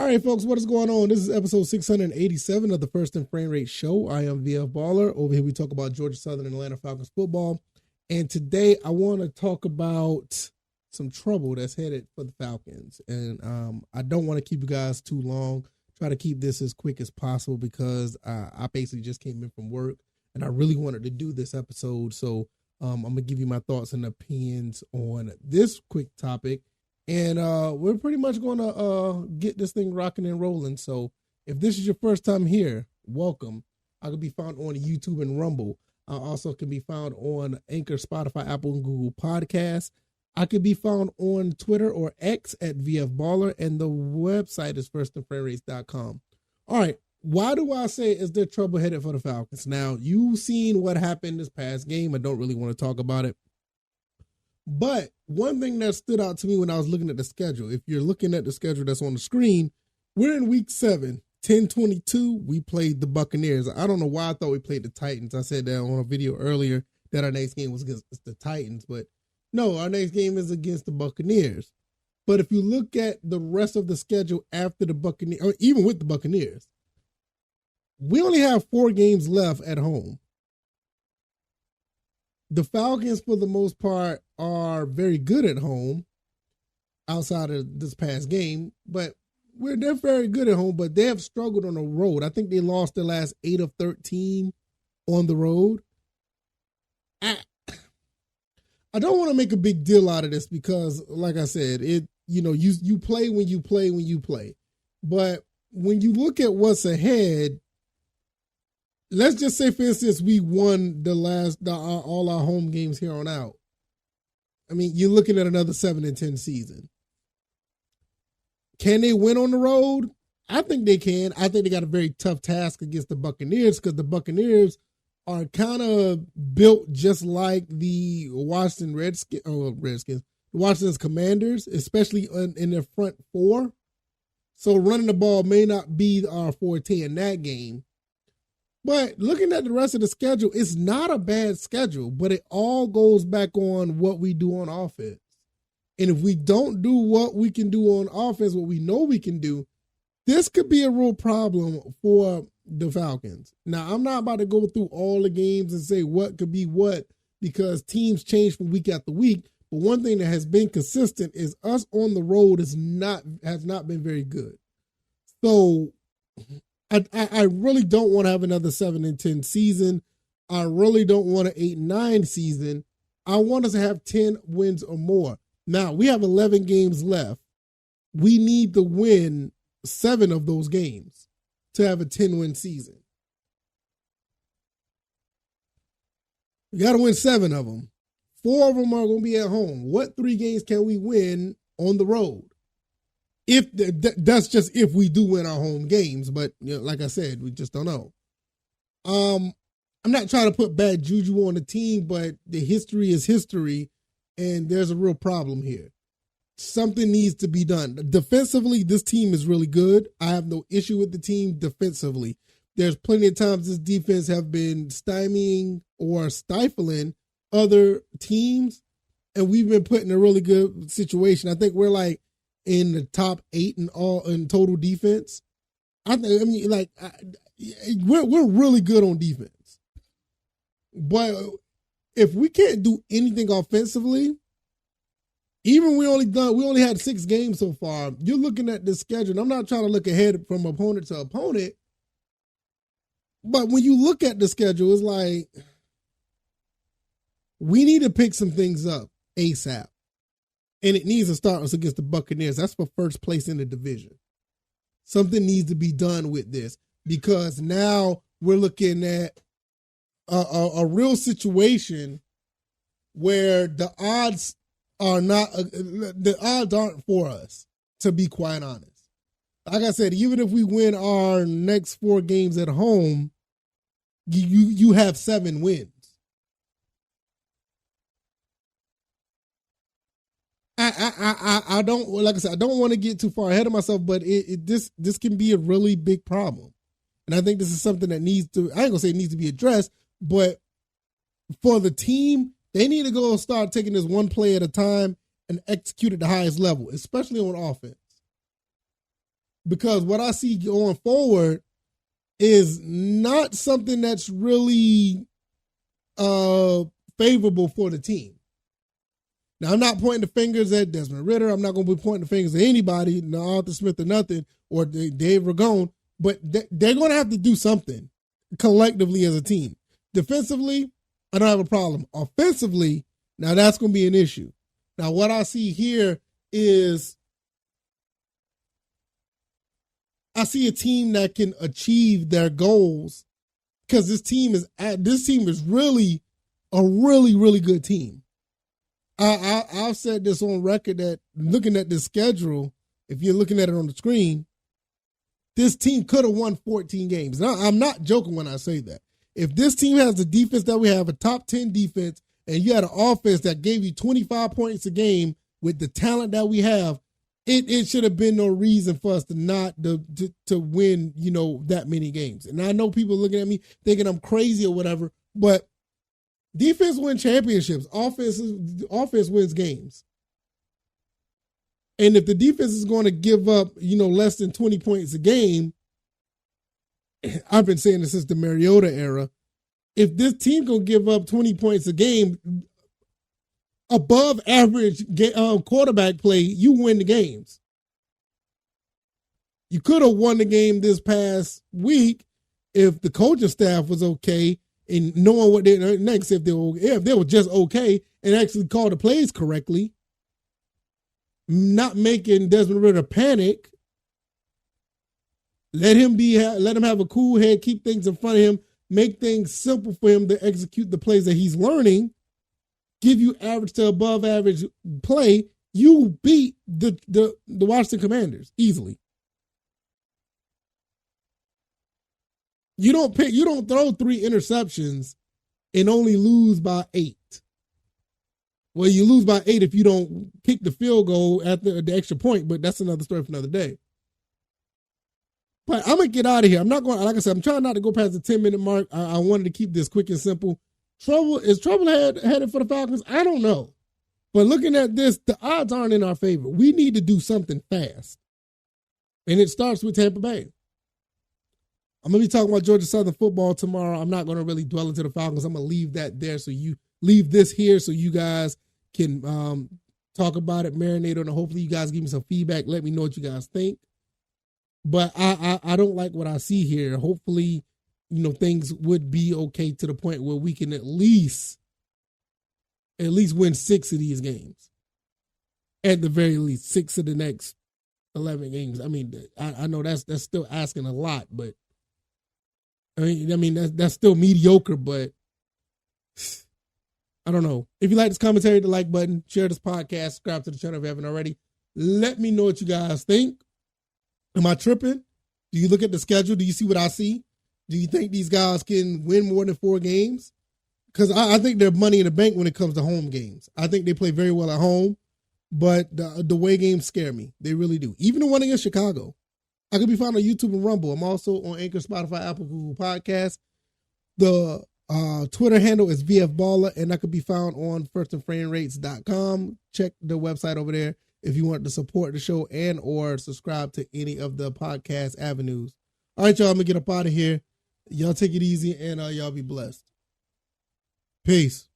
All right, folks, what is going on? This is episode 687 of the First and Frame Rate Show. I am VF Baller. Over here, we talk about Georgia Southern and Atlanta Falcons football. And today, I want to talk about some trouble that's headed for the Falcons. And I don't want to keep you guys too long. Try to keep this as quick as possible because I basically just came in from work and I really wanted to do this episode. So I'm going to give you my thoughts and opinions on this quick topic. And we're pretty much going to get this thing rocking and rolling. So if this is your first time here, welcome. I can be found on YouTube and Rumble. I also can be found on Anchor, Spotify, Apple, and Google Podcasts. I can be found on Twitter or X at VF Baller, and the website is firstandframerates.com. All right, why do I say is there trouble headed for the Falcons? Now, you've seen what happened this past game. I don't really want to talk about it. But one thing that stood out to me when I was looking at the schedule, if you're looking at the schedule that's on the screen, we're in week 7, 10-22. We played the Buccaneers. I don't know why I thought we played the Titans. I said that on a video earlier that our next game was against the Titans. But no, our next game is against the Buccaneers. But if you look at the rest of the schedule after the Buccaneers, or even with the Buccaneers, we only have 4 games left at home. The Falcons, for the most part, are very good at home outside of this past game, but they're very good at home, but they have struggled on the road. I think they lost their last 8 of 13 on the road. I don't want to make a big deal out of this because, like I said, you play when you play. But when you look at what's ahead, let's just say, for instance, we won all our home games here on out. I mean, you're looking at another 7-10 season. Can they win on the road? I think they can. I think they got a very tough task against the Buccaneers because the Buccaneers are kind of built just like the Washington Washington's Commanders, especially in their front 4. So running the ball may not be our forte in that game. But looking at the rest of the schedule, it's not a bad schedule, but it all goes back on what we do on offense. And if we don't do what we can do on offense, what we know we can do, this could be a real problem for the Falcons. Now, I'm not about to go through all the games and say what could be what because teams change from week after week. But one thing that has been consistent is us on the road has not been very good. So I really don't want to have another 7-10 season. I really don't want an 8-9 season. I want us to have 10 wins or more. Now, we have 11 games left. We need to win 7 of those games to have a 10-win season. We got to win 7 of them. 4 of them are going to be at home. What 3 games can we win on the road? If that's just if we do win our home games, but like I said, we just don't know. I'm not trying to put bad juju on the team, but the history is history, and there's a real problem here. Something needs to be done. Defensively, this team is really good. I have no issue with the team defensively. There's plenty of times this defense have been stymieing or stifling other teams, and we've been put in a really good situation. I think we're like in the top 8 in total defense. We're really good on defense. But if we can't do anything offensively, even we only had 6 games so far. You're looking at the schedule. And I'm not trying to look ahead from opponent to opponent, but when you look at the schedule, it's like we need to pick some things up ASAP. And it needs to start us against the Buccaneers. That's for first place in the division. Something needs to be done with this because now we're looking at a real situation where the odds aren't for us, to be quite honest. Like I said, even if we win our next 4 games at home, you have 7 wins. I don't, like I said, I don't want to get too far ahead of myself, but this can be a really big problem. And I think this is something that needs to, I ain't gonna say it needs to be addressed, but for the team, they need to go start taking this one play at a time and execute at the highest level, especially on offense. because what I see going forward is not something that's really favorable for the team. Now, I'm not pointing the fingers at Desmond Ridder. I'm not going to be pointing the fingers at anybody, no Arthur Smith or nothing, or Dave Ragone, but they're going to have to do something collectively as a team. Defensively, I don't have a problem. Offensively, now that's going to be an issue. Now, what I see here is I see a team that can achieve their goals because this team is really a really good team. I've said this on record that looking at this schedule, if you're looking at it on the screen, this team could have won 14 games. Now, I'm not joking when I say that. If this team has the defense that we have, a top 10 defense, and you had an offense that gave you 25 points a game with the talent that we have, it should have been no reason for us to not to win, that many games. And I know people looking at me thinking I'm crazy or whatever, but defense wins championships. Offense wins games. And if the defense is going to give up, less than 20 points a game, I've been saying this since the Mariota era, if this team going to give up 20 points a game, above average quarterback play, you win the games. You could have won the game this past week if the coaching staff was okay and knowing what they next, if they were just okay and actually called the plays correctly, not making Desmond Ridder panic. Let him have a cool head, keep things in front of him, make things simple for him to execute the plays that he's learning, give you average to above average play. You beat the Washington Commanders easily. You don't throw 3 interceptions and only lose by 8. Well, you lose by 8 if you don't kick the field goal at the extra point, but that's another story for another day. But I'm going to get out of here. I'm not going, like I said, I'm trying not to go past the 10-minute mark. I wanted to keep this quick and simple. Is trouble headed for the Falcons? I don't know. But looking at this, the odds aren't in our favor. We need to do something fast. And it starts with Tampa Bay. I'm going to be talking about Georgia Southern football tomorrow. I'm not going to really dwell into the Falcons. I'm going to leave that there. So you leave this here so you guys can talk about it, marinate on it. Hopefully you guys give me some feedback. Let me know what you guys think. But I don't like what I see here. Hopefully, things would be okay to the point where we can at least win 6 of these games. At the very least, 6 of the next 11 games. I mean, I know that's still asking a lot, but I mean that's still mediocre, but I don't know. If you like this commentary, hit the like button, share this podcast, subscribe to the channel if you haven't already. Let me know what you guys think. Am I tripping? Do you look at the schedule? Do you see what I see? Do you think these guys can win more than 4 games? Because I think they're money in the bank when it comes to home games. I think they play very well at home, but the away games scare me. They really do. Even the one against Chicago. I could be found on YouTube and Rumble. I'm also on Anchor, Spotify, Apple, Google Podcasts. The Twitter handle is VFBaller, and I could be found on firstandframerates.com. Check the website over there if you want to support the show and or subscribe to any of the podcast avenues. All right, y'all, I'm going to get up out of here. Y'all take it easy, and y'all be blessed. Peace.